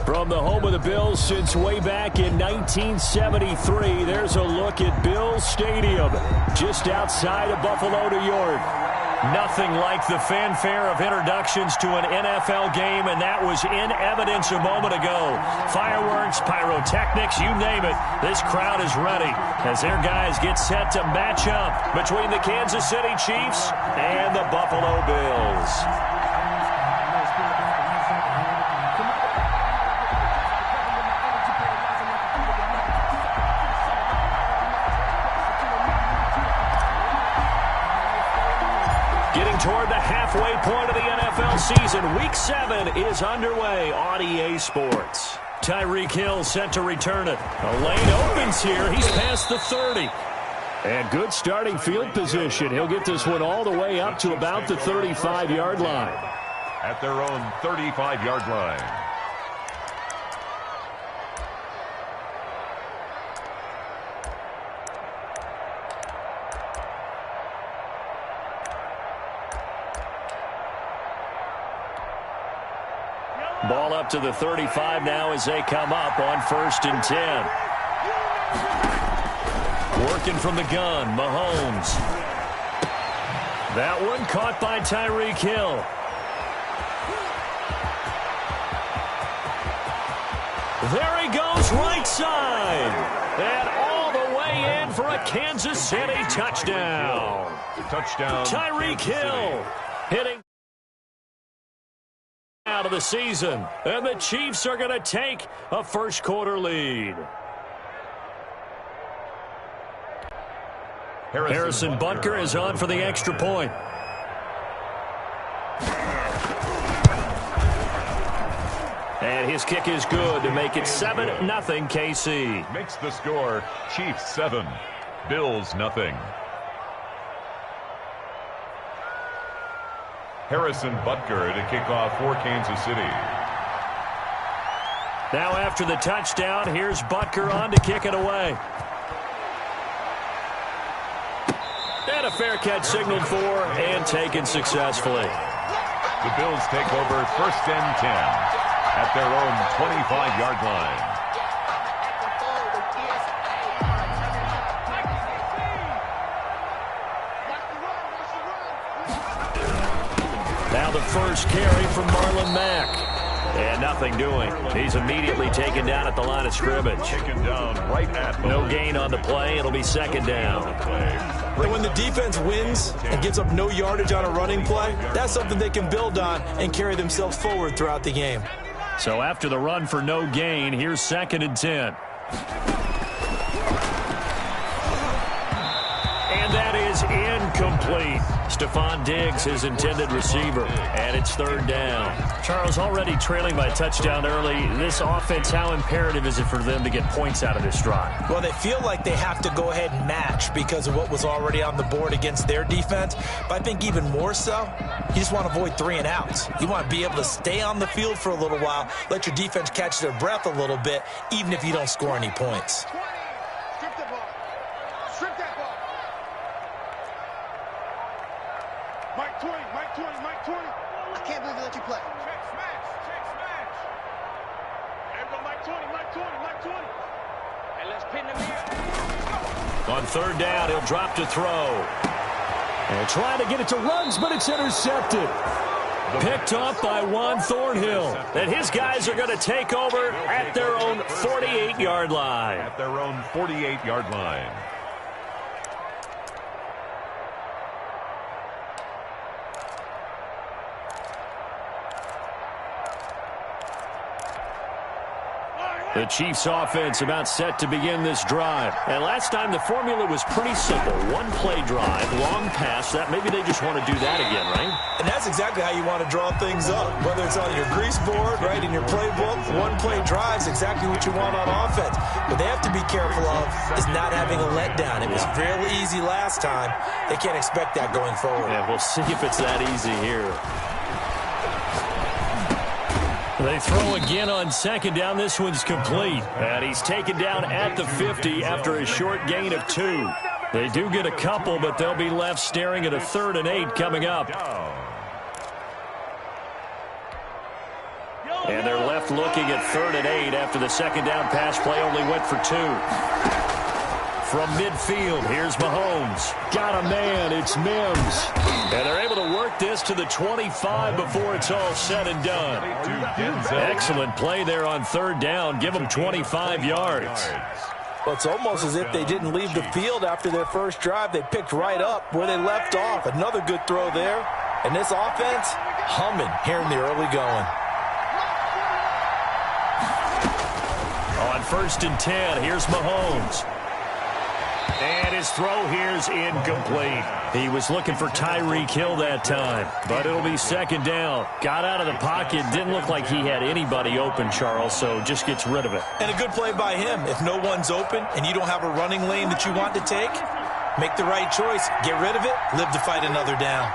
From the home of the Bills since way back in 1973, there's a look at Bills Stadium, just outside of Buffalo, New York. Nothing like the fanfare of introductions to an NFL game, and that was in evidence a moment ago. Fireworks, pyrotechnics, you name it. This crowd is ready as their guys get set to match up between the Kansas City Chiefs and the Buffalo Bills. Toward the halfway point of the NFL season, Week 7 is underway on EA Sports. Tyreek Hill set to return it. A lane opens here. He's past the 30. And good starting field position. He'll get this one all the way up to about the 35-yard line. At their own 35-yard line. Ball up to the 35 now as they come up on 1st and 10. Working from the gun, Mahomes. That one caught by Tyreek Hill. There he goes, right side. And all the way in for a Kansas City touchdown. Touchdown. Tyreek Hill hitting out of the season, and the Chiefs are going to take a first-quarter lead. Harrison Butker is on for the extra point. And his kick is good to make it 7-0 KC. Makes the score Chiefs 7, Bills nothing. Harrison Butker to kick off for Kansas City. Now after the touchdown, here's Butker on to kick it away. And a fair catch signaled for and taken successfully. The Bills take over 1st and 10 at their own 25-yard line. Now the first carry from Marlon Mack. And nothing doing. He's immediately taken down at the line of scrimmage. Taken down right at the no gain on the play. It'll be 2nd down. And when the defense wins and gives up no yardage on a running play, that's something they can build on and carry themselves forward throughout the game. So after the run for no gain, here's 2nd and 10. And that is incomplete. Stephon Diggs, his intended receiver, and it's 3rd down. Charles, already trailing by a touchdown early. This offense, how imperative is it for them to get points out of this drive? Well, they feel like they have to go ahead and match because of what was already on the board against their defense. But I think even more so, you just want to avoid 3 and outs. You want to be able to stay on the field for a little while, let your defense catch their breath a little bit, even if you don't score any points. Mike 20. I can't believe they let you play. Check smash. There we go, Mike 20. And let's pin them here. On 3rd down, he'll drop to throw. And trying to get it to runs, but it's intercepted. Picked off by Juan Thornhill. And his guys are going to take over at their own 48-yard line. At their own 48-yard line. The Chiefs offense about set to begin this drive. And last time the formula was pretty simple. One play drive, long pass. That maybe they just want to do that again, right? And that's exactly how you want to draw things up. Whether it's on your grease board, right, in your playbook, one play drive is exactly what you want on offense. What they have to be careful of is not having a letdown. It was fairly easy last time. They can't expect that going forward. Yeah, we'll see if it's that easy here. They throw again on 2nd down. This one's complete. And he's taken down at the 50 after a short gain of 2. They do get a couple, but they'll be left staring at a 3rd and 8 coming up. And they're left left looking at 3rd and 8 after the second down pass play only went for 2. From midfield, here's Mahomes. Got a man, it's Mims. And they're able to work this to the 25 before it's all said and done. Excellent play there on 3rd down. Give them 25 yards. Well, it's almost as if they didn't leave the field after their first drive. They picked right up where they left off. Another good throw there. And this offense, humming here in the early going. On 1st and 10, here's Mahomes. And his throw here's incomplete. He was looking for Tyreek Hill that time, but it'll be 2nd down. Got out of the pocket. Didn't look like he had anybody open, Charles, so just gets rid of it. And a good play by him. If no one's open and you don't have a running lane that you want to take, make the right choice. Get rid of it. Live to fight another down.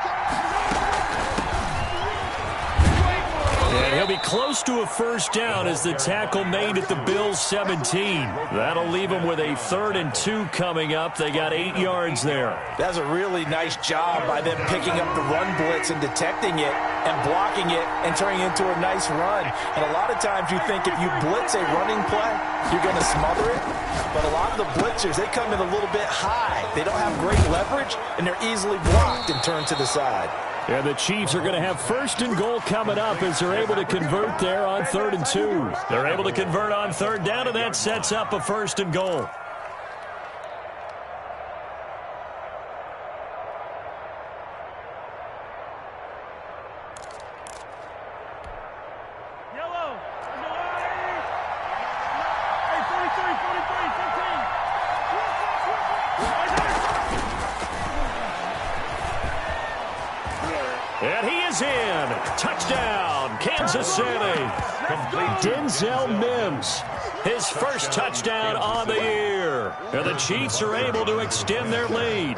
And he'll be close to a 1st down as the tackle made at the Bills' 17. That'll leave them with a 3rd and 2 coming up. They got 8 yards there. That's a really nice job by them picking up the run blitz and detecting it and blocking it and turning it into a nice run. And a lot of times you think if you blitz a running play, you're going to smother it. But a lot of the blitzers, they come in a little bit high. They don't have great leverage, and they're easily blocked and turned to the side. And the Chiefs are going to have 1st and goal coming up as they're able to convert there on 3rd and 2. They're able to convert on 3rd down, and that sets up a 1st and goal. Yellow. Hey, 43, 15. And he is in. Touchdown, Kansas City. Denzel Mims, his first touchdown on the year. And the Chiefs are able to extend their lead.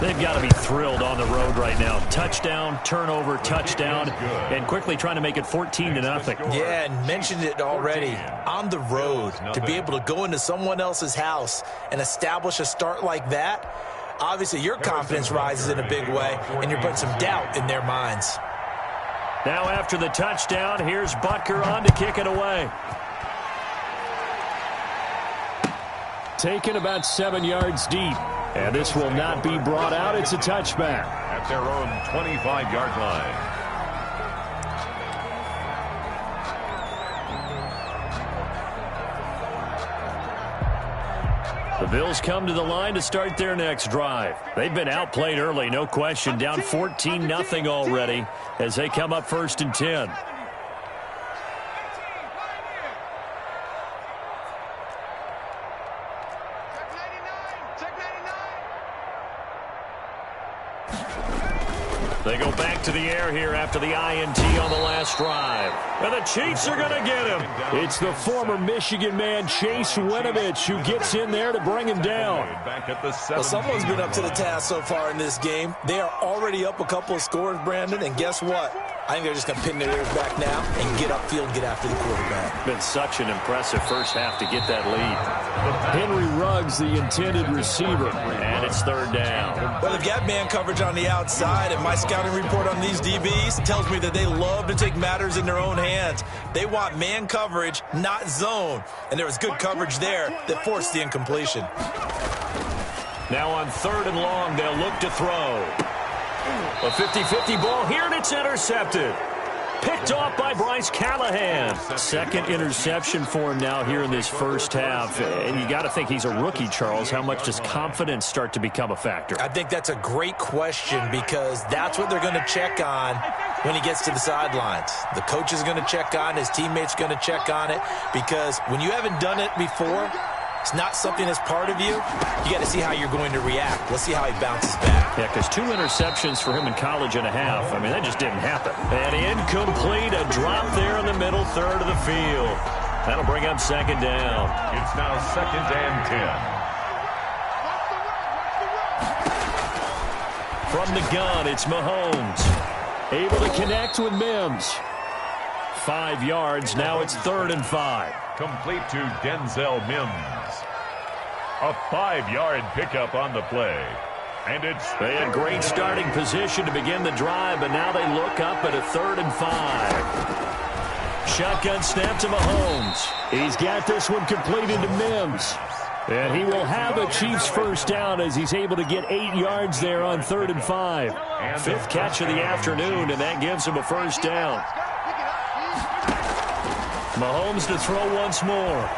They've got to be thrilled on the road right now. Touchdown, turnover, touchdown, and quickly trying to make it 14-0. Yeah, and mentioned it already. On the road, to be able to go into someone else's house and establish a start like that, obviously your confidence rises in a big way, and you're putting some doubt in their minds. Now after the touchdown, here's Butker on to kick it away. Taken about 7 yards deep. And this will not be brought out. It's a touchback. At their own 25-yard line. The Bills come to the line to start their next drive. They've been outplayed early, no question. Down 14-0 already as they come up 1st and 10. They go back to the air here after the INT on the last drive. And the Chiefs are going to get him. It's the former Michigan man, Chase Winovich, who gets in there to bring him down. Well, someone's been up to the task so far in this game. They are already up a couple of scores, Brandon, and guess what? I think they're just going to pin their ears back now and get upfield and get after the quarterback. Been such an impressive first half to get that lead. Henry Ruggs, the intended receiver, and it's 3rd down. Well, they've got man coverage on the outside, and my scouting report on these DBs tells me that they love to take matters in their own hands. They want man coverage, not zone, and there was good coverage there that forced the incompletion. Now on 3rd and long, they'll look to throw. A 50-50 ball here, and it's intercepted. Picked off by Bryce Callahan. Second interception for him now here in this first half. And you got to think he's a rookie, Charles. How much does confidence start to become a factor? I think that's a great question because that's what they're going to check on when he gets to the sidelines. The coach is going to check on, his teammates going to check on it because when you haven't done it before, it's not something that's part of you. You got to see how you're going to react. Let's see how he bounces back. Yeah, because 2 interceptions for him in college and a half. I mean, that just didn't happen. And incomplete, a drop there in the middle third of the field. That'll bring up 2nd down. It's now 2nd and 10. From the gun, it's Mahomes. Able to connect with Mims. 5 yards, now it's 3rd and 5. Complete to Denzel Mims. A 5-yard pickup on the play. And they had great starting position to begin the drive, but now they look up at a 3rd and 5. Shotgun snap to Mahomes. He's got this one completed to Mims. And he will have a Chiefs first down as he's able to get 8 yards there on 3rd and 5. 5th catch of the afternoon, and that gives him a first down. Mahomes to throw once more.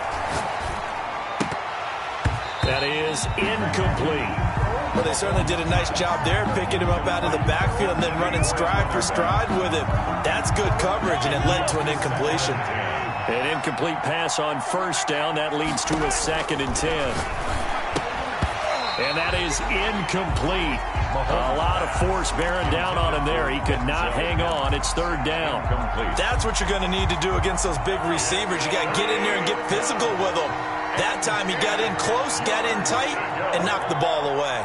That is incomplete. Well, they certainly did a nice job there, picking him up out of the backfield and then running stride for stride with him. That's good coverage, and it led to an incompletion. An incomplete pass on first down. That leads to a 2nd and 10. And that is incomplete. A lot of force bearing down on him there. He could not hang on. It's 3rd down. That's what you're going to need to do against those big receivers. You got to get in there and get physical with them. That time he got in close, got in tight, and knocked the ball away.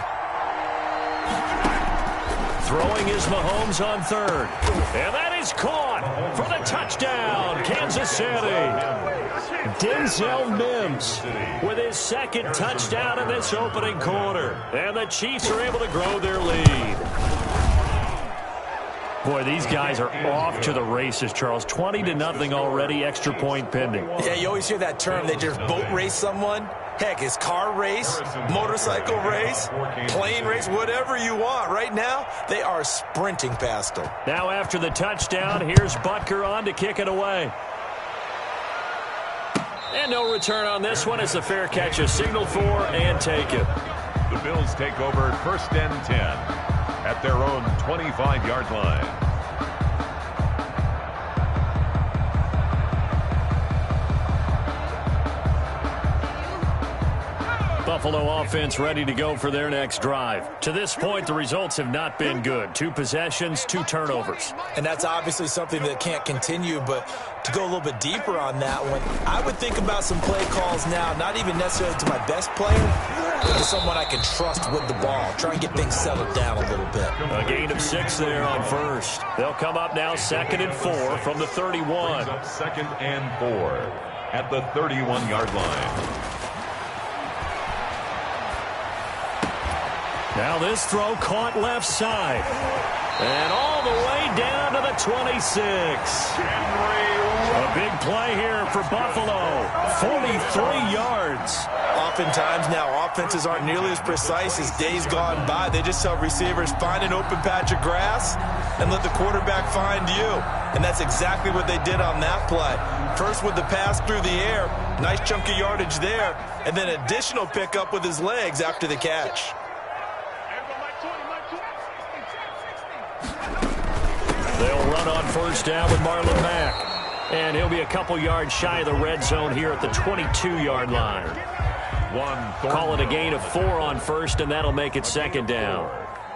Throwing is Mahomes on 3rd. And that is caught for the touchdown, Kansas City. Denzel Mims with his 2nd touchdown in this opening quarter. And the Chiefs are able to grow their lead. Boy, these guys are off to the races, Charles. 20-0 already, extra point pending. Yeah, you always hear that term. They just boat race someone. Heck, it's car race, motorcycle race, plane race, whatever you want. Right now, they are sprinting past them. Now after the touchdown, here's Butker on to kick it away. And no return on this one as the fair catch is signaled for and taken. The Bills take over 1st and 10 at their own 25-yard line. Buffalo offense ready to go for their next drive. To this point, the results have not been good. 2 possessions, 2 turnovers. And that's obviously something that can't continue, but to go a little bit deeper on that one, I would think about some play calls now, not even necessarily to my best player, but to someone I can trust with the ball. Try and get things settled down a little bit. A gain of 6 there on 1st. They'll come up now 2nd and 4 from the 31. 2nd and 4 at the 31-yard line. Now this throw caught left side. And all the way down to the 26. A big play here for Buffalo. 43 yards. Oftentimes now, offenses aren't nearly as precise as days gone by. They just tell receivers, find an open patch of grass and let the quarterback find you. And that's exactly what they did on that play. First with the pass through the air, nice chunk of yardage there, and then additional pickup with his legs after the catch. They'll run on first down with Marlon Mack. And he'll be a couple yards shy of the red zone here at the 22-yard line. Call it a gain of 4 on 1st, and that'll make it 2nd down.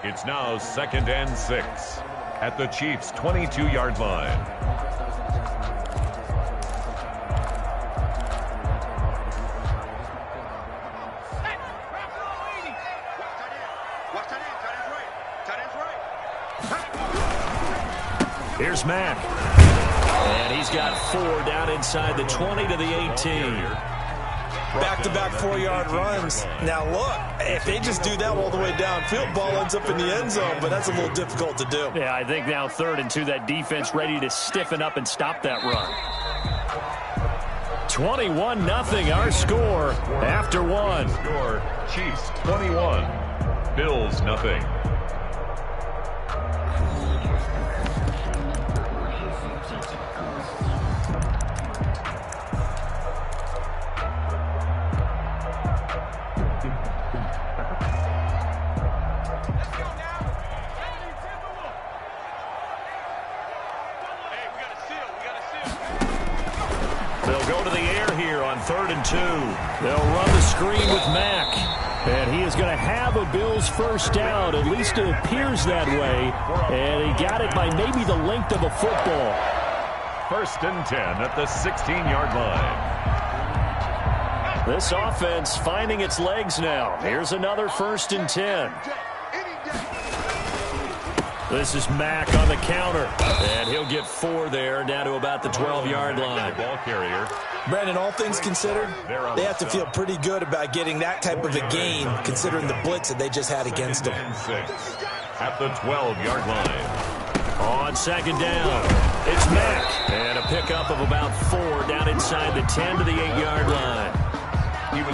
It's now 2nd and 6 at the Chiefs' 22-yard line. Here's Mack. And he's got 4 down inside the 20 to the 18. Back-to-back 4-yard runs. Now, look, if they just do that all the way downfield, ball ends up in the end zone, but that's a little difficult to do. Yeah, I think now 3rd and 2, that defense ready to stiffen up and stop that run. 21-0, our score after 1. Score, Chiefs 21, Bills nothing. They'll go to the air here on 3rd and 2. They'll run the screen with Mack. And he is going to have a Bills first down. At least it appears that way. And he got it by maybe the length of a football. 1st and 10 at the 16-yard line. This offense finding its legs now. Here's another 1st and 10. This is Mack on the counter. And he'll get 4 there, down to about the 12-yard line. Ball carrier Brandon, all things considered, they have to feel pretty good about getting that type of a gain, considering the blitz that they just had against them. At the 12-yard line. On second down, it's Mack. And a pickup of about 4 down inside the 10 to the 8-yard line.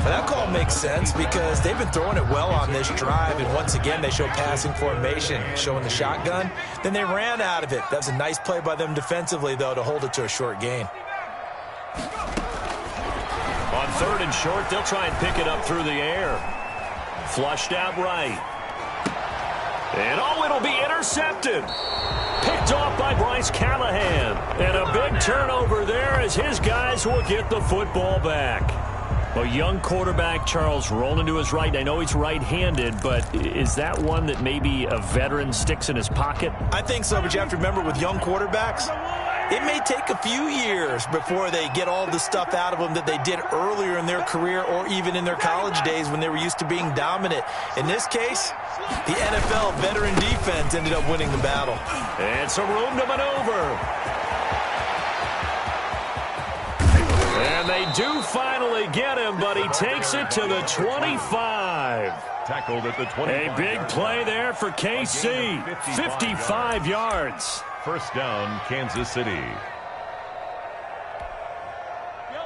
That call makes sense because they've been throwing it well on this drive, and once again they show passing formation, showing the shotgun. Then they ran out of it. That's a nice play by them defensively, though, to hold it to a short gain. On third and short, they'll try and pick it up through the air. Flushed out right. And it'll be intercepted. Picked off by Bryce Callahan. And a big turnover there as his guys will get the football back. A young quarterback, Charles, rolling to his right. I know he's right-handed, but is that one that maybe a veteran sticks in his pocket? I think so, but you have to remember with young quarterbacks, it may take a few years before they get all the stuff out of them that they did earlier in their career or even in their college days when they were used to being dominant. In this case, the NFL veteran defense ended up winning the battle. And some room to maneuver. And they do finally get him, but he takes it to the 25. Tackled at the 25. A big play there for KC. 55 yards. First down, Kansas City.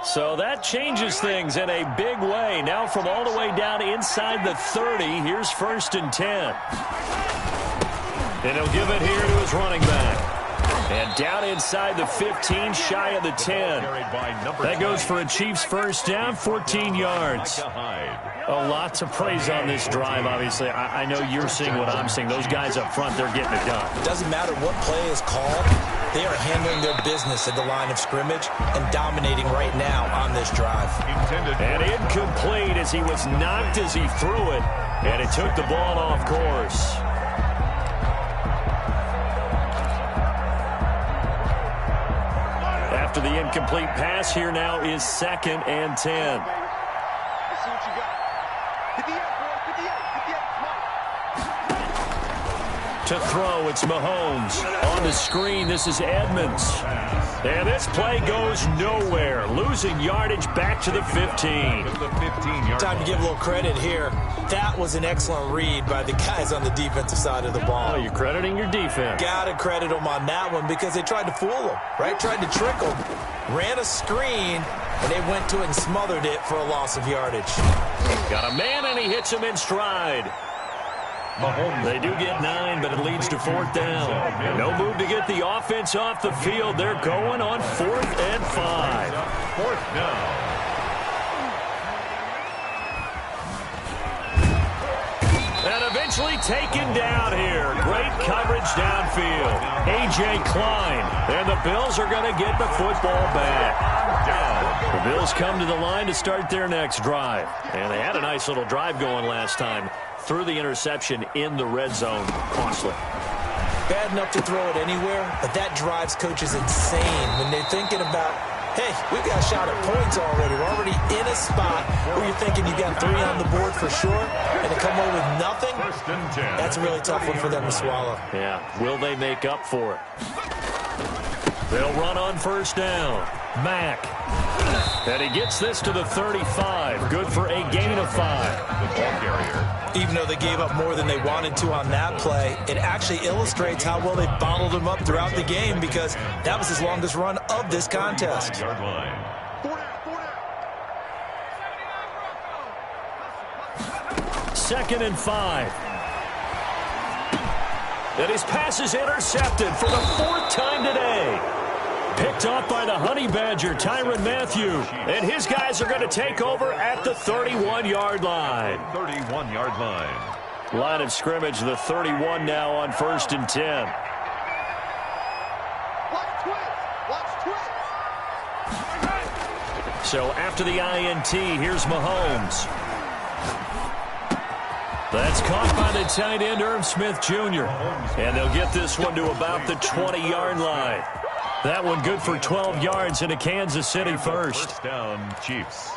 So that changes things in a big way. Now from all the way down inside the 30, here's 1st and 10. And he'll give it here to his running back. And down inside the 15, shy of the 10. That goes for a Chiefs first down, 14 yards. A lot to praise on this drive, obviously. I know you're seeing what I'm seeing. Those guys up front, they're getting it done. It doesn't matter what play is called. They are handling their business at the line of scrimmage and dominating right now on this drive. And incomplete as he was knocked as he threw it. And it took the ball off course. After the incomplete pass, here now is 2nd and 10. Let's see what you got. 58, boy. 58. Come on. To throw, it's Mahomes. On the screen, this is Edmonds. And this play goes nowhere. Losing yardage back to the 15. Time to give a little credit here. That was an excellent read by the guys on the defensive side of the ball. Oh, you're crediting your defense. Got to credit them on that one because they tried to fool them, right? Tried to trick them. Ran a screen, and they went to it and smothered it for a loss of yardage. Got a man, and he hits him in stride. They do get 9, but it leads to 4th down. No move to get the offense off the field. They're going on 4th and 5. 4th down. And eventually taken down here. Great coverage downfield. A.J. Klein. And the Bills are going to get the football back. The Bills come to the line to start their next drive. And they had a nice little drive going last time. Threw the interception in the red zone. Costly. Bad enough to throw it anywhere, but that drives coaches insane when they're thinking about, hey, we've got a shot at points already. We're already in a spot where you're thinking you got 3 on the board for sure, and to come away with nothing, that's a really tough one for them to swallow. Yeah, will they make up for it? They'll run on first down. Mack. And he gets this to the 35. Good for a gain of 5. The ball carrier. Even though they gave up more than they wanted to on that play, it actually illustrates how well they bottled him up throughout the game because that was his longest run of this contest. 4 down. 2nd and 5. And his pass is intercepted for the 4th time today. Picked off by the Honey Badger, Tyrann Mathieu. And his guys are going to take over at the 31-yard line. 31-yard line. Line of scrimmage, the 31 now on 1st and 10. So after the INT, here's Mahomes. That's caught by the tight end, Irv Smith Jr. And they'll get this one to about the 20-yard line. That one good for 12 yards into Kansas City first. First down, Chiefs.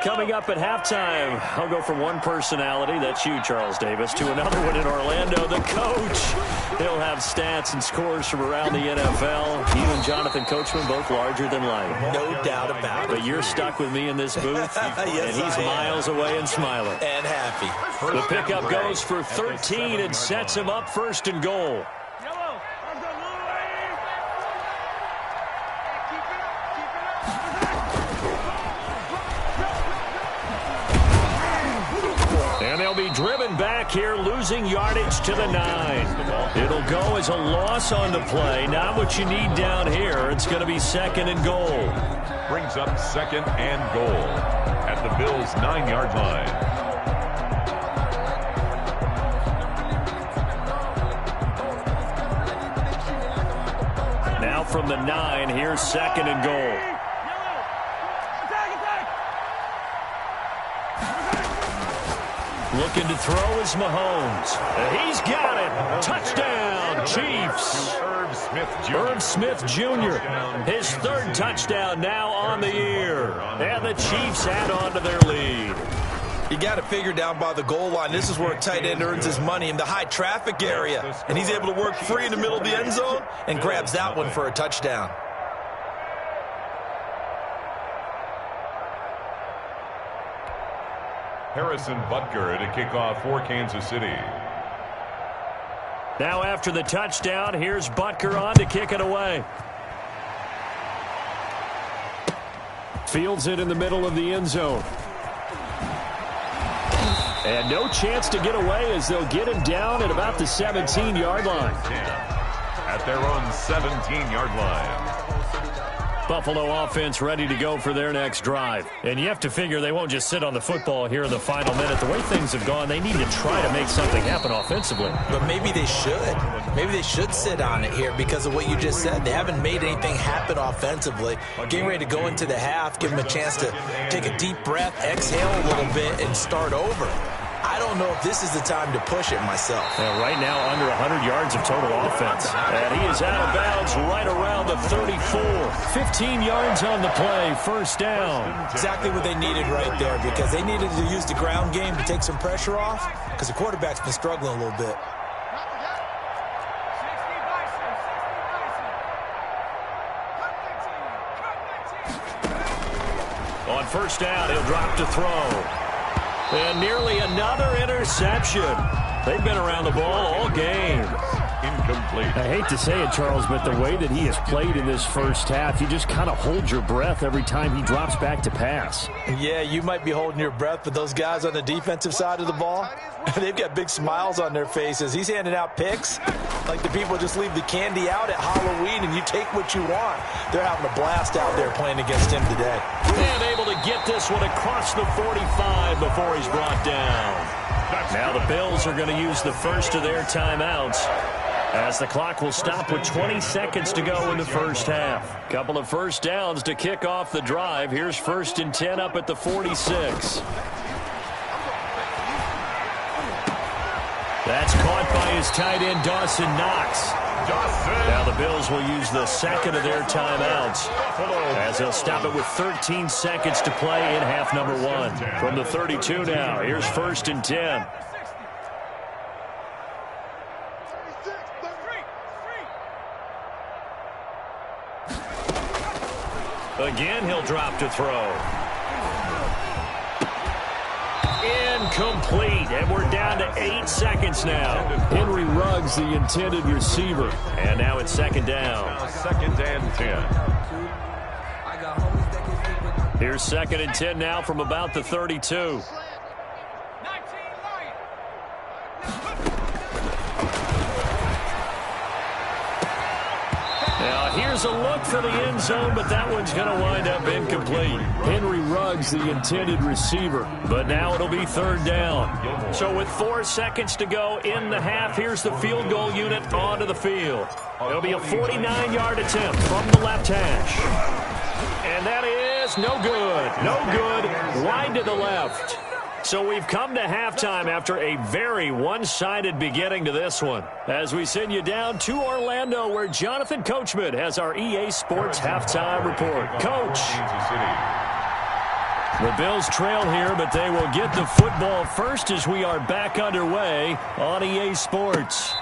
Coming up at halftime, I'll go from one personality, that's you, Charles Davis, to another one in Orlando, the coach. He'll have stats and scores from around the NFL. You and Jonathan Coachman, both larger than life. No doubt about it. But you're stuck with me in this booth, yes, and he's miles away and smiling. And happy. The pickup goes for 13 and sets him up first and goal. And they'll be driven back here, losing yardage to the 9. It'll go as a loss on the play. Not what you need down here. It's going to be second and goal. Brings up second and goal at the Bills' 9-yard line. Now from the 9, here's second and goal. Looking to throw is Mahomes. He's got it. Touchdown, Chiefs. Irv Smith Jr. His third touchdown now on the year. And the Chiefs add on to their lead. You got to figure down by the goal line. This is where a tight end earns his money in the high traffic area. And he's able to work free in the middle of the end zone and grabs that one for a touchdown. Harrison Butker to kick off for Kansas City. Now after the touchdown, here's Butker on to kick it away. Fields it in the middle of the end zone. And no chance to get away as they'll get him down at about the 17-yard line. At their own 17-yard line. Buffalo offense ready to go for their next drive. And you have to figure they won't just sit on the football here in the final minute. The way things have gone, they need to try to make something happen offensively. But maybe they should. Maybe they should sit on it here because of what you just said. They haven't made anything happen offensively. Getting ready to go into the half, give them a chance to take a deep breath, exhale a little bit, and start over. I don't know if this is the time to push it myself. Yeah, right now, under 100 yards of total offense. And he is out of bounds right around the 34. 15 yards on the play, first down. Exactly what they needed right there because they needed to use the ground game to take some pressure off because the quarterback's been struggling a little bit. On first down, he'll drop to throw. And nearly another interception. They've been around the ball all game. Incomplete. I hate to say it, Charles, but the way that he has played in this first half, you just kind of hold your breath every time he drops back to pass. Yeah, you might be holding your breath, but those guys on the defensive side of the ball, they've got big smiles on their faces. He's handing out picks like the people just leave the candy out at Halloween and you take what you want. They're having a blast out there playing against him today. And able to get this one across the 45 before he's brought down. Now the Bills are going to use the first of their timeouts as the clock will stop with 20 seconds to go in the first half. Couple of first downs to kick off the drive. Here's first and 10 up at the 46. That's caught by his tight end, Dawson Knox. Now the Bills will use the second of their timeouts as they'll stop it with 13 seconds to play in half number one. From the 32 now, here's first and 10. Again, he'll drop to throw. Incomplete, and we're down to 8 seconds now. Henry Ruggs, the intended receiver. And now it's second down. Second and 10. Here's second and 10 now from about the 32. Now here's a look for the end zone, but that one's going to wind up incomplete. Henry Ruggs, the intended receiver, but now it'll be third down. So with 4 seconds to go in the half, here's the field goal unit onto the field. It'll be a 49-yard attempt from the left hash. And that is no good. No good. Wide to the left. So we've come to halftime after a very one-sided beginning to this one. As we send you down to Orlando, where Jonathan Coachman has our EA Sports halftime report. Coach. The Bills trail here, but they will get the football first as we are back underway on EA Sports.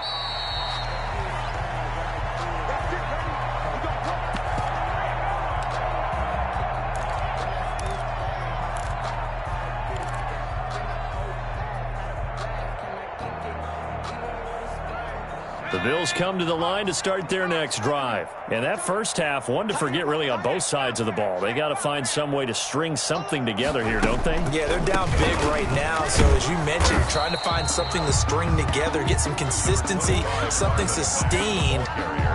The Bills come to the line to start their next drive. And that first half, one to forget really on both sides of the ball. They got to find some way to string something together here, don't they? Yeah, they're down big right now. So as you mentioned, trying to find something to string together, get some consistency, something sustained,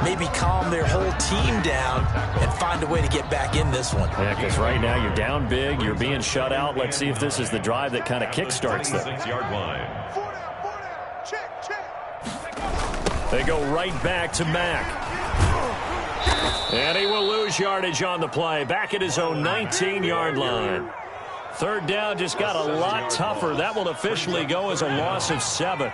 maybe calm their whole team down and find a way to get back in this one. Yeah, because right now you're down big, you're being shut out. Let's see if this is the drive that kind of kickstarts them. 6-yard line. They go right back to Mack. And he will lose yardage on the play. Back at his own 19-yard line. Third down just got a lot tougher. That will officially go as a loss of 7.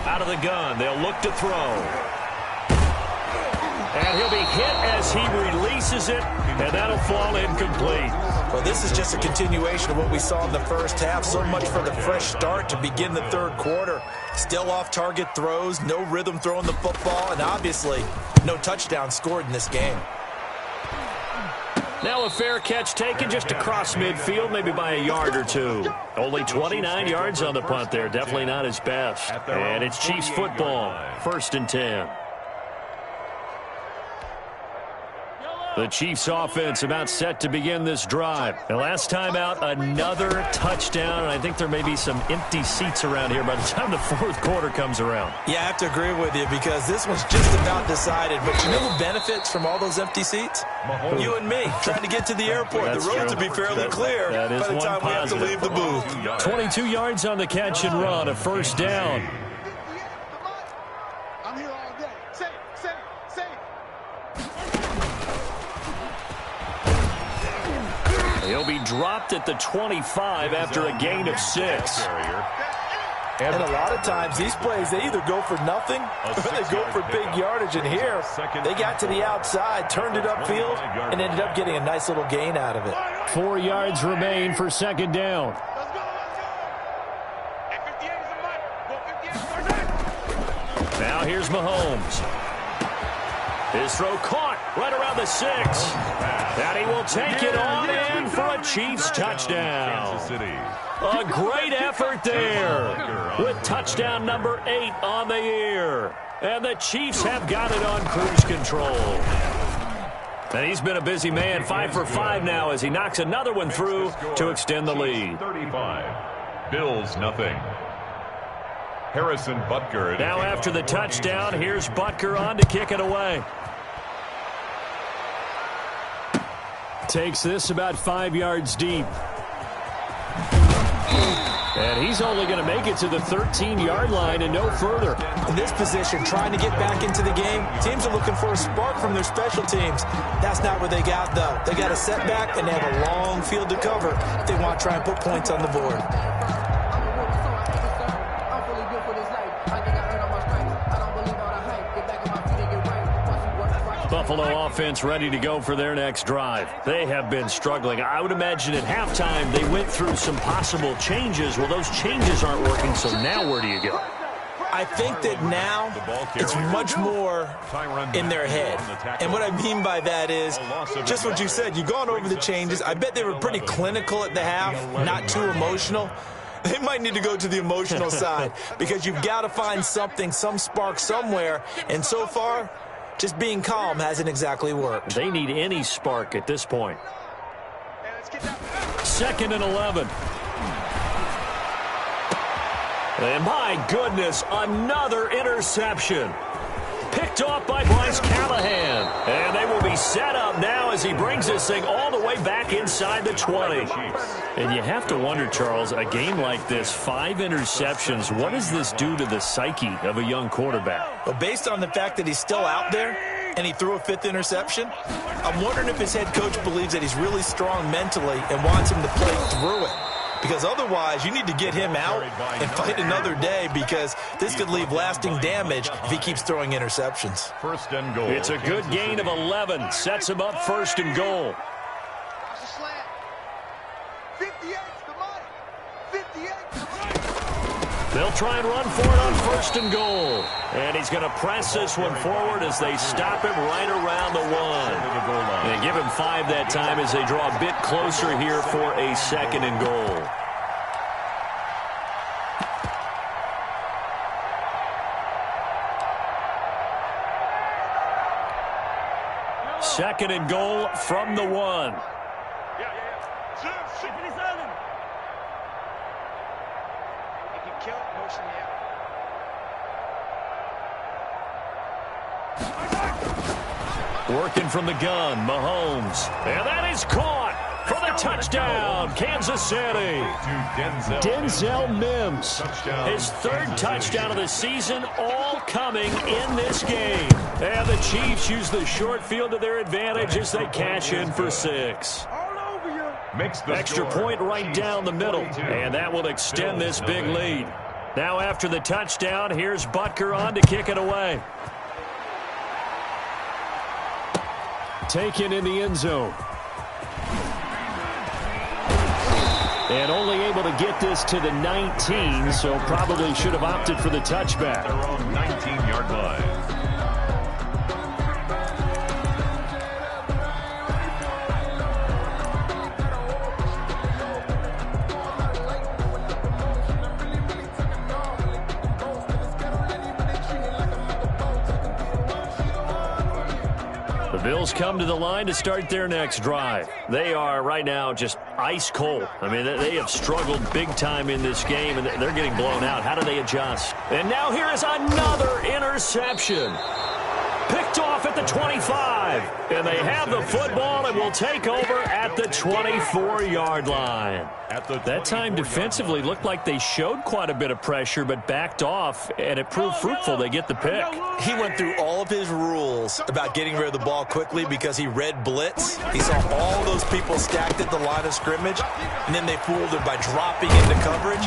Out of the gun. They'll look to throw. And he'll be hit as he releases it, and that'll fall incomplete. Well, this is just a continuation of what we saw in the first half. So much for the fresh start to begin the third quarter. Still off-target throws, no rhythm throwing the football, and obviously no touchdown scored in this game. Now a fair catch taken just across midfield, maybe by a yard or two. Only 29 yards on the punt there. Definitely not his best. And it's Chiefs football, 1st and 10. The Chiefs offense about set to begin this drive. The last time out, another touchdown, and I think there may be some empty seats around here by the time the fourth quarter comes around. Yeah, I have to agree with you because this one's just about decided. But you know who benefits from all those empty seats? You and me, trying to get to the airport. That's the roads true. will be fairly clear by the time we have to leave the booth. 22 yards on the catch and run, a first down. I'm here all day. Say it. He'll be dropped at the 25 after a gain of 6. And a lot of times these plays, they either go for nothing or they go for big yardage. And here, they got to the outside, turned it upfield, and ended up getting a nice little gain out of it. 4 yards remain for second down. Now here's Mahomes. His throw caught right around the 6. And he will take it on in for a Chiefs touchdown. A great effort there with touchdown number 8 on the year. And the Chiefs have got it on cruise control. And he's been a busy man, 5 for 5 now as he knocks another one through to extend the lead. 35. Bills nothing. Harrison Butker. Now after the touchdown, here's Butker on to kick it away. Takes this about 5 yards deep. And he's only going to make it to the 13-yard line and no further. In this position, trying to get back into the game, teams are looking for a spark from their special teams. That's not what they got, though. They got a setback, and they have a long field to cover if they want to try and put points on the board. Buffalo offense ready to go for their next drive. They have been struggling. I would imagine at halftime they went through some possible changes. Well, those changes aren't working, so now where do you go? I think that now it's much more in their head. And what I mean by that is just what you said. You've gone over the changes. I bet they were pretty clinical at the half, not too emotional. They might need to go to the emotional side because you've got to find something, some spark somewhere. And so far, just being calm hasn't exactly worked. They need any spark at this point. 2nd and 11. And my goodness, another interception. Picked off by Bryce Callahan. And they will be set up now as he brings this thing all the way back inside the 20. And you have to wonder, Charles, a game like this, 5 interceptions, what does this do to the psyche of a young quarterback? Well, based on the fact that he's still out there and he threw a 5th interception, I'm wondering if his head coach believes that he's really strong mentally and wants him to play through it. because otherwise you need to get him out and fight another day, because this could leave lasting damage if he keeps throwing interceptions. First and goal. It's a good gain of 11. Sets him up first and goal. Watch the slant. 58's the money. 58's the money. They'll try and run for it on first and goal. And he's going to press this one forward as they stop him right around the 1. And give him 5 that time as they draw a bit closer here for a second and goal. Second and goal from the 1. Working from the gun, Mahomes. And that is caught for the touchdown, Kansas City. Denzel Mims, his 3rd touchdown of the season, all coming in this game. And the Chiefs use the short field to their advantage as they cash in for 6. Extra point right down the middle, and that will extend this big lead. Now after the touchdown, here's Butker on to kick it away. Taken in the end zone. And only able to get this to the 19, so probably should have opted for the touchback. Their own 19-yard line. Bills come to the line to start their next drive. They are right now just ice cold. I mean, they have struggled big time in this game, and they're getting blown out. How do they adjust? And now here is another interception. Picked off at the 25. And they have the football and will take over at the 24-yard line. That time defensively looked like they showed quite a bit of pressure, but backed off, and it proved fruitful. They get the pick. He went through all of his rules about getting rid of the ball quickly because he read blitz. He saw all those people stacked at the line of scrimmage, and then they fooled him by dropping into coverage.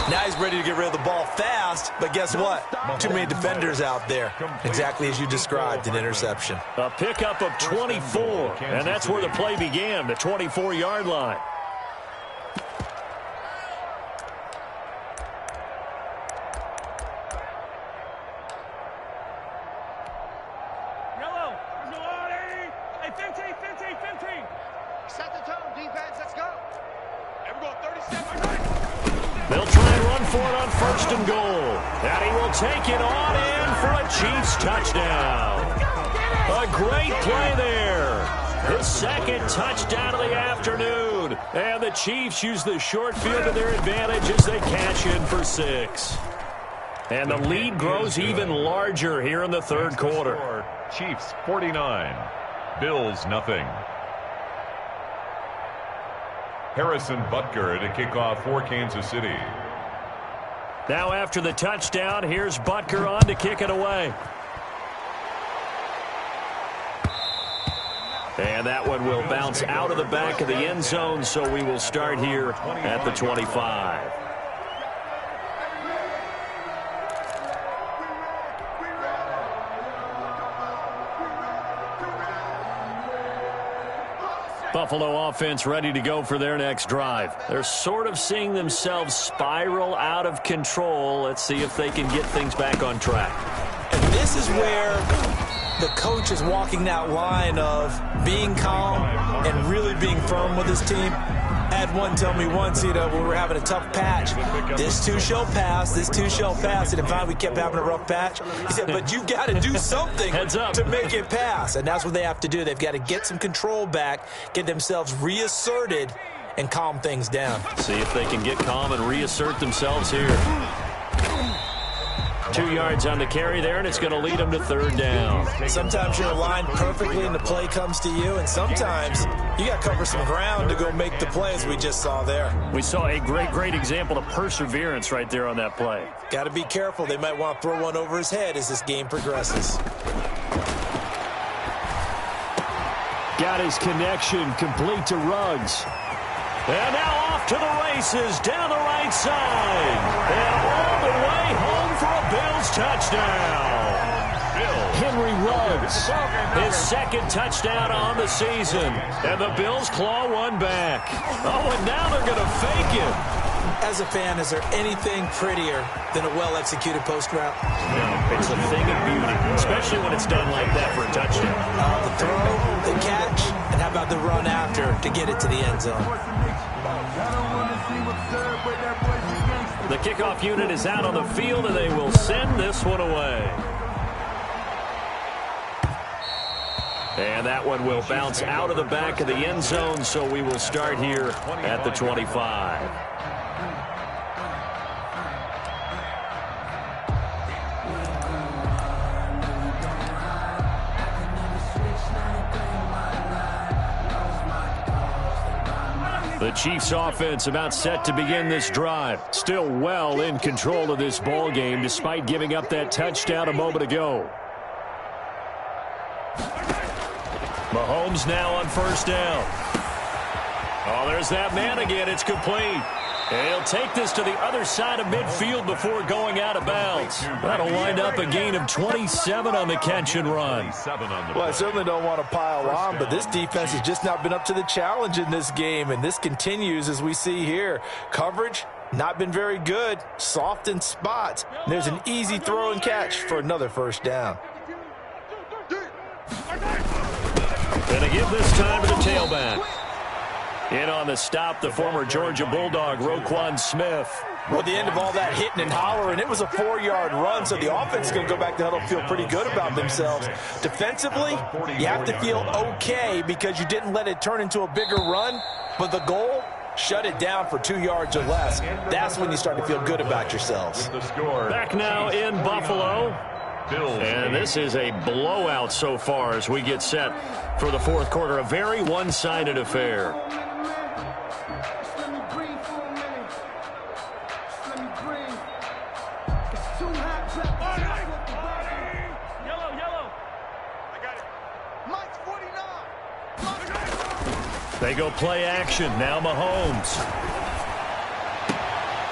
Now he's ready to get rid of the ball fast, but guess what? Too many defenders out there. Exactly as you described, an interception. A pickup of 24, and that's where the play began, the 24-yard line. Set the tone, defense. Let's go. And we're going 37. They'll try and run for it on first and goal. And he will take it on in for a Chiefs touchdown. A great play there. His 2nd touchdown of the afternoon. And the Chiefs use the short field to their advantage as they cash in for 6. And the lead grows even larger here in the 3rd quarter. Chiefs 49, Bills nothing. Harrison Butker to kick off for Kansas City. Now after the touchdown, here's Butker on to kick it away. And that one will bounce out of the back of the end zone, so we will start here at the 25. Buffalo offense ready to go for their next drive. They're sort of seeing themselves spiral out of control. Let's see if they can get things back on track. And this is where the coach is walking that line of being calm and really being firm with his team. I had one tell me once, when we were having a tough patch, this too shall pass, this too shall pass. And finally we kept having a rough patch. He said, but you got to do something to make it pass. And that's what they have to do. They've got to get some control back, get themselves reasserted, and calm things down. See if they can get calm and reassert themselves here. 2 yards on the carry there, and it's going to lead them to 3rd down. Sometimes you're aligned perfectly and the play comes to you, and sometimes you got to cover some ground to go make the play, as we just saw there. We saw a great example of perseverance right there on that play. Got to be careful. They might want to throw one over his head as this game progresses. Got his connection complete to Ruggs. And now off to the races down the right side. And all the way home for a Bills touchdown. Henry Ruggs, his second touchdown on the season. And the Bills claw one back. Oh, and now they're going to fake it. As a fan, is there anything prettier than a well-executed post route? No, it's a thing of beauty, especially when it's done like that for a touchdown. The throw, the catch, and how about the run after to get it to the end zone? The kickoff unit is out on the field, and they will send this one away. And that one will bounce out of the back of the end zone, so we will start here at the 25. The Chiefs offense about set to begin this drive. Still well in control of this ball game despite giving up that touchdown a moment ago. Mahomes now on first down. Oh, there's that man again. It's complete. And he'll take this to the other side of midfield before going out of bounds. That'll wind up a gain of 27 on the catch and run. Well, I certainly don't want to pile on, but this defense has just not been up to the challenge in this game, and this continues as we see here. Coverage, not been very good. Soft in spots. And there's an easy throw and catch for another first down. Gonna give this time to the tailback. In on the stop, the former Georgia Bulldog, Roquan Smith. Well, at the end of all that hitting and hollering, it was a 4-yard run, so the offense is going to go back to huddle, feel pretty good about themselves. Defensively, you have to feel okay because you didn't let it turn into a bigger run, but the goal, shut it down for 2 yards or less. That's when you start to feel good about yourselves. Back now in Buffalo. And this is a blowout so far as we get set for the fourth quarter. A very one-sided affair. They go play action. Now Mahomes.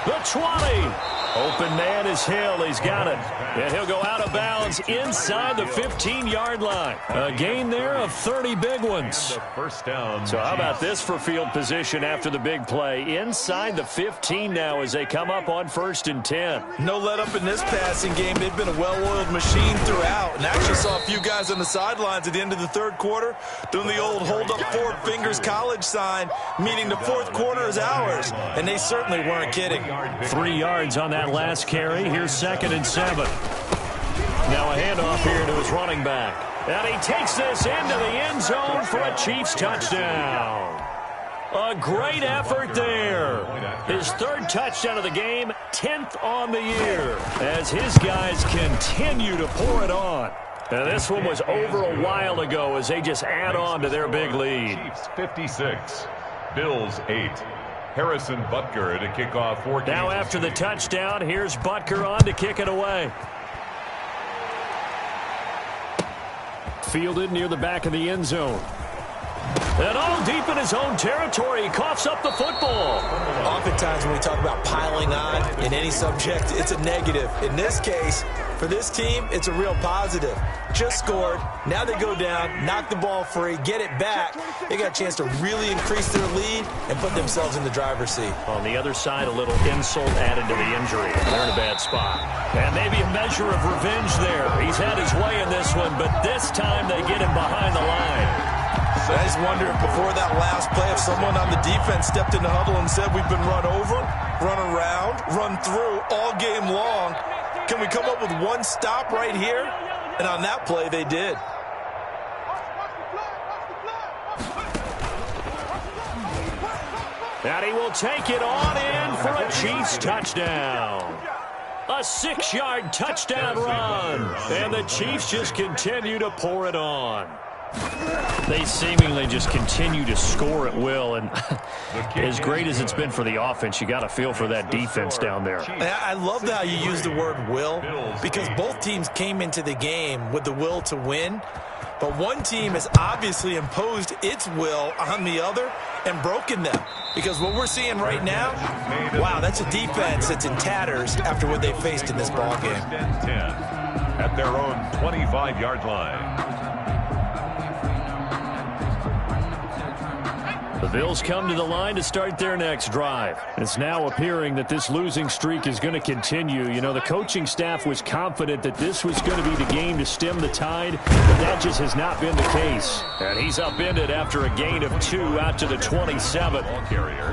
The 20. Open man is Hill. He's got it. And he'll go out of bounds inside the 15-yard line. A gain there of 30 big ones. First down. So how about this for field position after the big play? Inside the 15 now as they come up on 1st and 10. No let up in this passing game. They've been a well-oiled machine throughout. And actually saw a few guys on the sidelines at the end of the third quarter doing the old hold up 4 fingers college sign, meaning the fourth quarter is ours. And they certainly weren't kidding. 3 yards on that last carry. Here's 2nd and 7. Now a handoff here to his running back. And he takes this into the end zone for a Chiefs touchdown. A great effort there. His 3rd touchdown of the game, 10th on the year, as his guys continue to pour it on. And this one was over a while ago as they just add on to their big lead. Chiefs 56, Bills 8. Harrison Butker to kick off for Kansas. Now after the touchdown, here's Butker on to kick it away. Fielded near the back of the end zone. And all deep in his own territory, he coughs up the football. Oftentimes when we talk about piling on in any subject, it's a negative. In this case, for this team, it's a real positive. Just scored. Now they go down, knock the ball free, get it back. They got a chance to really increase their lead and put themselves in the driver's seat. On the other side, a little insult added to the injury. They're in a bad spot. And maybe a measure of revenge there. He's had his way in this one, but this time they get him behind the line. I just wonder if before that last play, if someone on the defense stepped in the huddle and said, we've been run over, run around, run through all game long. Can we come up with one stop right here? And on that play, they did. And he will take it on in for a Chiefs touchdown. A 6-yard touchdown run. And the Chiefs just continue to pour it on. They seemingly just continue to score at will, and as great as it's been for the offense, you got to feel for that defense down there. I love how you use the word will, because both teams came into the game with the will to win, But one team has obviously imposed its will on the other and broken them. Because what we're seeing right now, wow, that's a defense that's in tatters after what they faced in this ball game. 10 at their own 25-yard line. The Bills come to the line to start their next drive. It's now appearing that this losing streak is going to continue. You know, the coaching staff was confident that this was going to be the game to stem the tide, but that just has not been the case. And he's upended after a gain of 2 out to the 27. Carrier.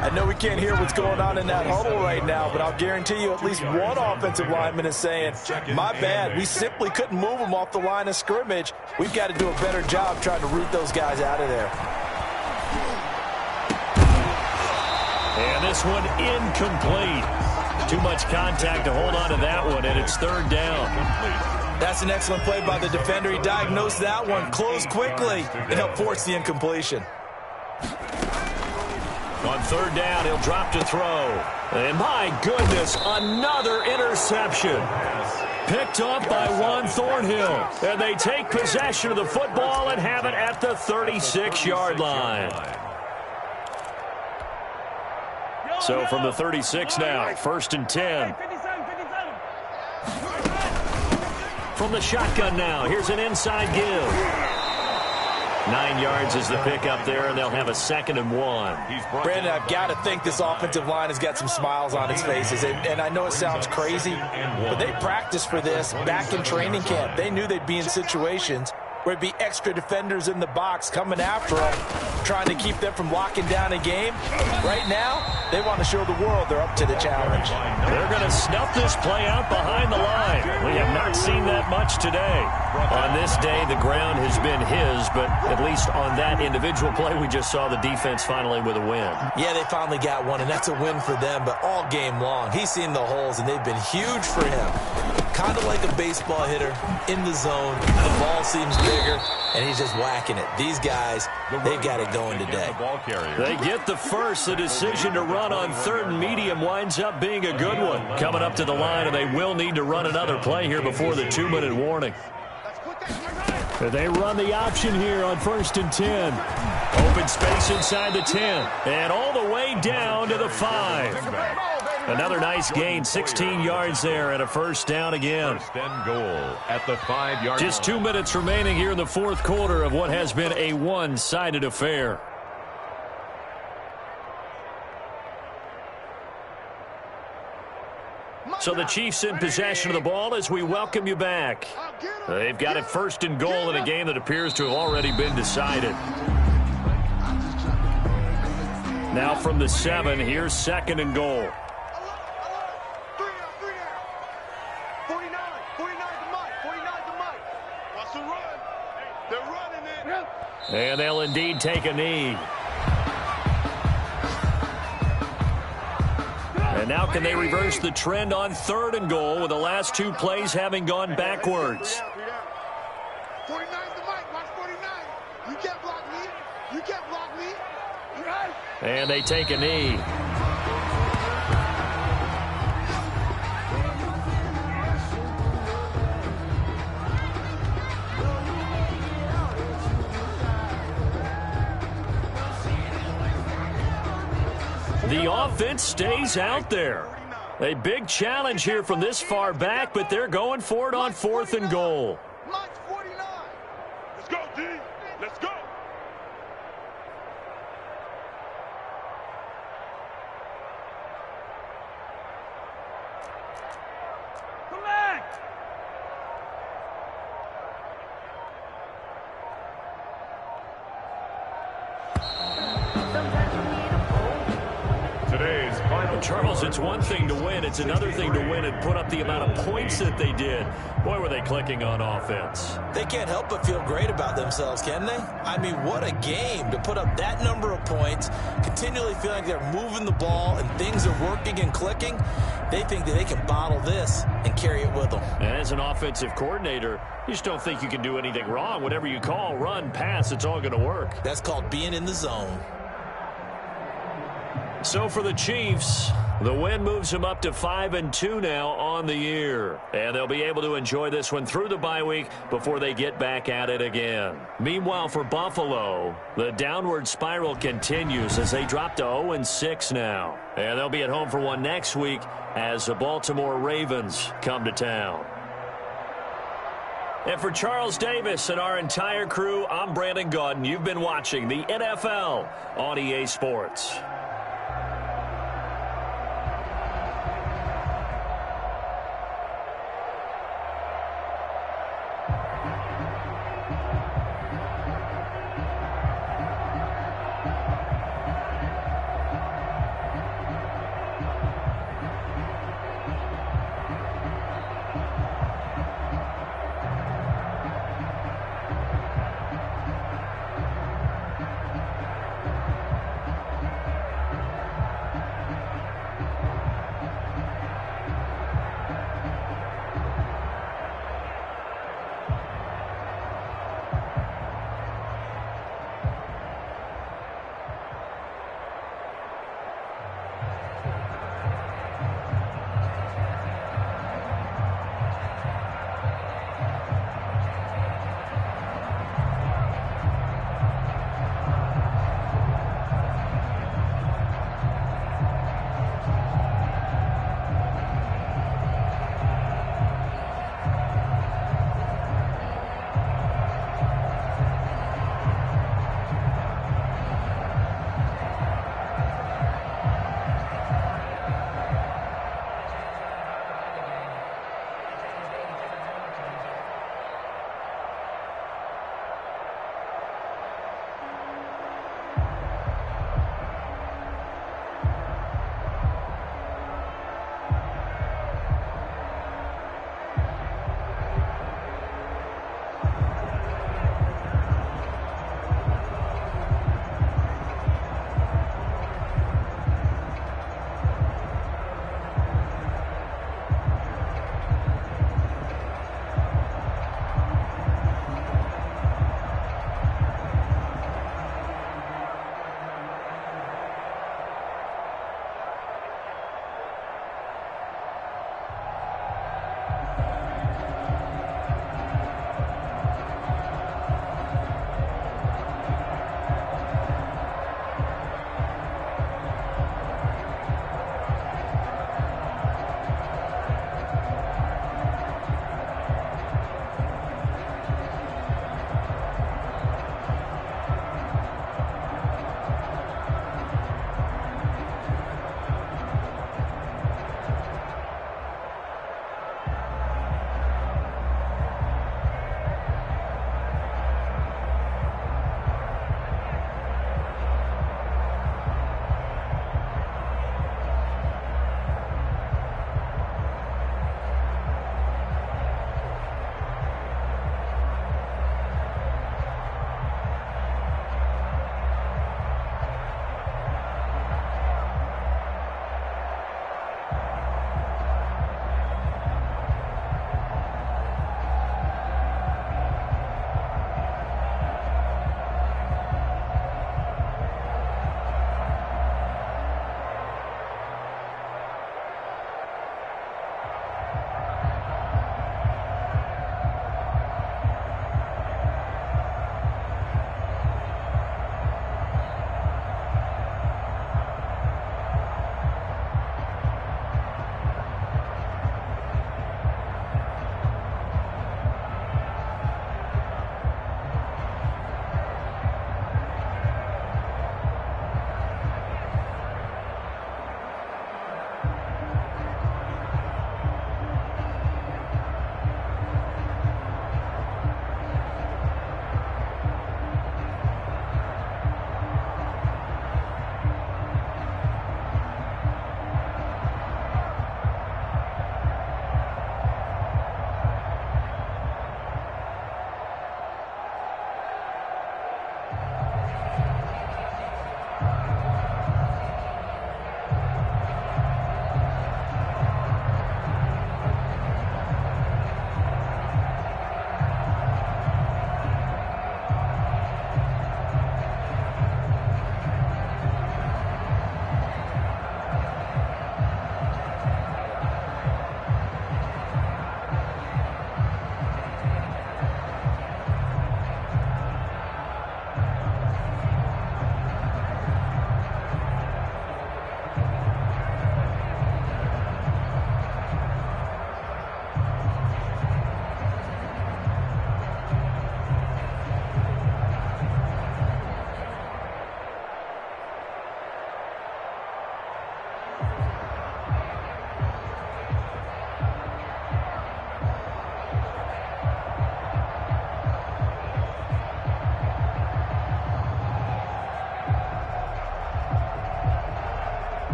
I know we can't hear what's going on in that huddle right now, but I'll guarantee you at least one offensive lineman is saying, my bad, we simply couldn't move them off the line of scrimmage. We've got to do a better job trying to root those guys out of there. And this one incomplete. Too much contact to hold on to that one, and it's third down. That's an excellent play by the defender. He diagnosed that one, closed quickly, and helped force the incompletion. On third down, he'll drop to throw. And my goodness, another interception. Picked up by Juan Thornhill. And they take possession of the football and have it at the 36-yard line. So from the 36 now, first and 10. From the shotgun now, here's an inside give. 9 yards is the pickup there, and they'll have a second and 1. Brandon, I've got to think this offensive line has got some smiles on its faces. And I know it sounds crazy, but they practiced for this back in training camp. They knew they'd be in situations where it'd be extra defenders in the box coming after them, trying to keep them from locking down a game. Right now, they want to show the world they're up to the challenge. They're going to snuff this play out behind the line. We have not seen that much today. On this day, the ground has been his, but at least on that individual play, we just saw the defense finally with a win. Yeah, they finally got one, and that's a win for them, but all game long, he's seen the holes, and they've been huge for him. Kind of like a baseball hitter in the zone. The ball seems bigger, and he's just whacking it. These guys, they've got it going today. They get the first. The decision to run on third and medium winds up being a good one. Coming up to the line, and they will need to run another play here before the 2-minute warning. They run the option here on first and 10. Open space inside the 10. And all the way down to the 5. Another nice gain, 16 yards there, and a first down again. First and goal at the 5-yard line. Just 2 minutes remaining here in the fourth quarter of what has been a one-sided affair. So the Chiefs in possession of the ball as we welcome you back. They've got it first and goal in a game that appears to have already been decided. Now from the 7, here's second and goal. And they'll indeed take a knee. And now can they reverse the trend on third and goal with the last 2 plays having gone backwards? 49's the mic. Watch 49. You can't block me. You can't block me. You right? And they take a knee. The offense stays out there. A big challenge here from this far back, but they're going for it on fourth and goal. Mike's 49. Let's go, D. Let's go. Collect. Today's final. Charles, it's one thing to win. It's another thing to win and put up the amount of points that they did. Boy, were they clicking on offense. They can't help but feel great about themselves, can they? I mean, what a game to put up that number of points, continually feeling like they're moving the ball and things are working and clicking. They think that they can bottle this and carry it with them. And as an offensive coordinator, you just don't think you can do anything wrong. Whatever you call, run, pass, it's all going to work. That's called being in the zone. So for the Chiefs, the win moves them up to 5-2 now on the year. And they'll be able to enjoy this one through the bye week before they get back at it again. Meanwhile, for Buffalo, the downward spiral continues as they drop to 0-6 now. And they'll be at home for one next week as the Baltimore Ravens come to town. And for Charles Davis and our entire crew, I'm Brandon Gaudin. You've been watching the NFL on EA Sports.